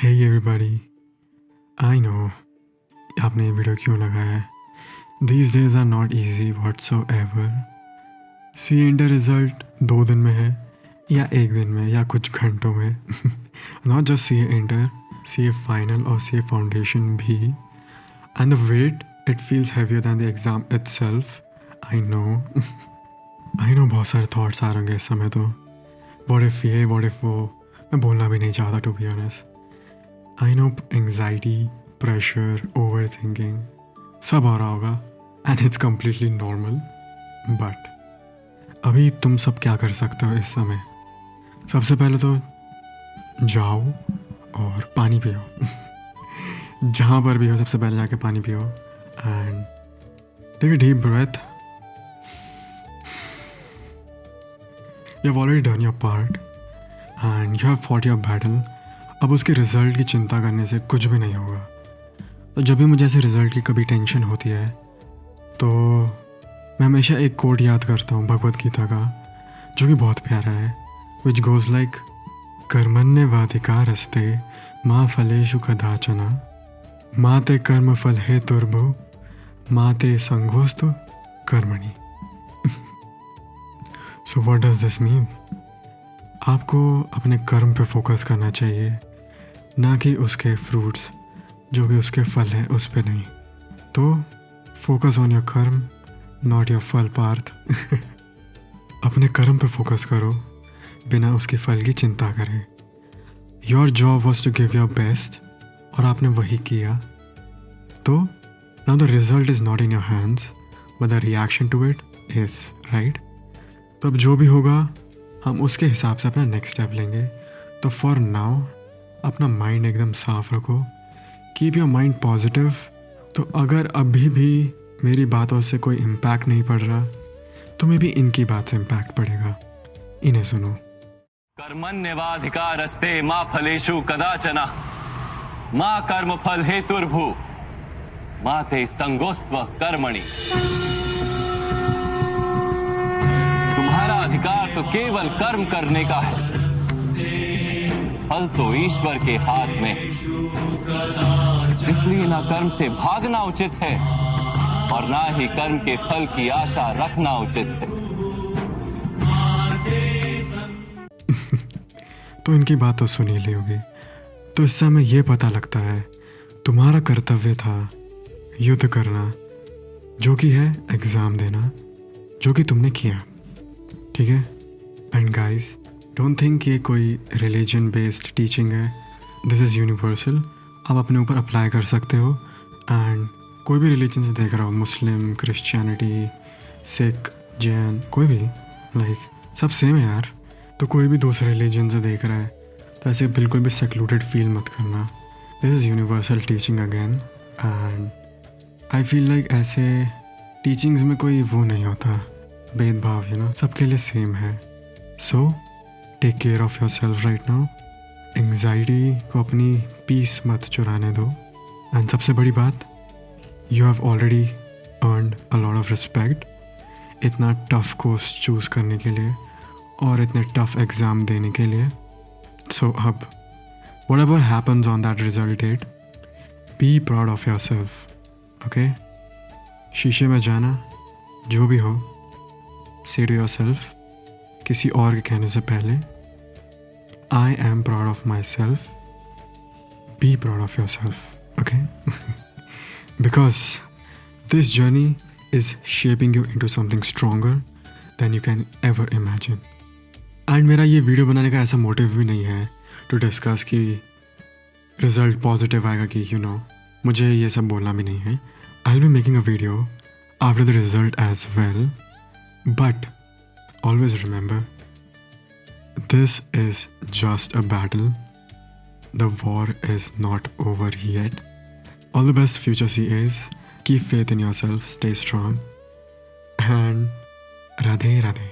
Hey everybody, I know आपने ये video क्यों लगाया है. These days are not easy whatsoever. CA inter result 2 दिन में है या 1 दिन में या कुछ घंटों में. Not just CA inter, CA final और CA फाउंडेशन भी. And the weight, it feels heavier than the exam itself. I know. I know बहुत सारे thoughts आ रहे हैं इस समय तो. What if ये, what if वो. मैं बोलना भी नहीं चाहता to be honest. I know anxiety, pressure, overthinking सब आ रहा होगा and it's completely normal. But अभी तुम सब क्या कर सकते हो इस समय. सबसे पहले तो जाओ और पानी पियो. जहाँ पर भी हो सबसे पहले जाके पानी पियो and take a deep breath. You have already done your part and you have fought your battle. अब उसके रिज़ल्ट की चिंता करने से कुछ भी नहीं होगा. तो जब भी मुझे ऐसे रिज़ल्ट की कभी टेंशन होती है तो मैं हमेशा एक कोट याद करता हूँ भगवद गीता का, जो कि बहुत प्यारा है, विच गोज़ लाइक कर्मण्येवाधिकारस्ते मा फलेषु कदाचन मा ते कर्म फल हेतुर्भुः मा ते संगोस्तु कर्मणि. So what does this mean. आपको अपने कर्म पे फोकस करना चाहिए, ना कि उसके फ्रूट्स जो कि उसके फल हैं उस पे नहीं. तो फोकस ऑन योर कर्म, नॉट योर फल पार्थ. अपने कर्म पे फोकस करो बिना उसके फल की चिंता करें. Your job was to give your best और आपने वही किया. तो now the result is not in your hands but the reaction to it is, right. तो अब जो भी होगा हम उसके हिसाब से अपना नेक्स्ट स्टेप लेंगे. तो फॉर नाउ अपना माइंड एकदम साफ रखो. Keep your mind positive. तो अगर अभी भी मेरी बातों से कोई इम्पैक्ट नहीं पड़ रहा तो मे भी इनकी बात से इम्पैक्ट पड़ेगा. इन्हें सुनो. कर्मण्येवाधिकारस्ते मा फलेषु कदाचन मा कर्म फल हेतुर्भुः मा ते संगोस्त्व कर्मणि. तुम्हारा अधिकार तो केवल कर्म करने का है, फल तो ईश्वर के हाथ में. इसलिए ना कर्म से भागना उचित है और ना ही कर्म के फल की आशा रखना उचित है. तो इनकी बात तो सुनी ली होगी. तो इससे हमें ये पता लगता है तुम्हारा कर्तव्य था युद्ध करना, जो कि है एग्ज़ाम देना, जो कि तुमने किया. ठीक है. एंड गाइस डोंट थिंक ये कोई रिलीजन बेस्ड टीचिंग है. This is universal. आप अपने ऊपर अप्लाई कर सकते हो. एंड कोई भी रिलीजन से देख रहा हो, मुस्लिम, क्रिश्चियनिटी, सिख, जैन, कोई भी, लाइक सब सेम है यार. तो कोई भी दूसरे रिलीजन से देख रहा है तो ऐसे बिल्कुल भी सेक्लूडेड फील मत करना. This is universal teaching again. And I feel like ऐसे टीचिंग्स में कोई वो नहीं होता भेदभाव, यू नो, सबके लिए सेम है. So take care of yourself right now. Anxiety को अपनी पीस मत चुराने दो. एंड सबसे बड़ी बात, you have already earned a lot of respect इतना टफ कोर्स चूज़ करने के लिए और इतने टफ एग्ज़ाम देने के लिए. सो अब whatever happens on that result date, be proud of yourself. Okay. शीशे में जाना, जो भी हो, से टू योर सेल्फ, किसी और के कहने से पहले, I am proud of my self. B proud of yourself. Okay. Because this journey is shaping you into something stronger than you can ever imagine. And मेरा ये वीडियो बनाने का ऐसा मोटिव भी नहीं है टू डिस्कस कि result positive आएगा कि यू नो, मुझे ये सब बोलना भी नहीं है. I will be making a video after the result as well. But always remember, this is just a battle. The war is not over yet. All the best, future CAs. Keep faith in yourself, stay strong, and Radhe Radhe.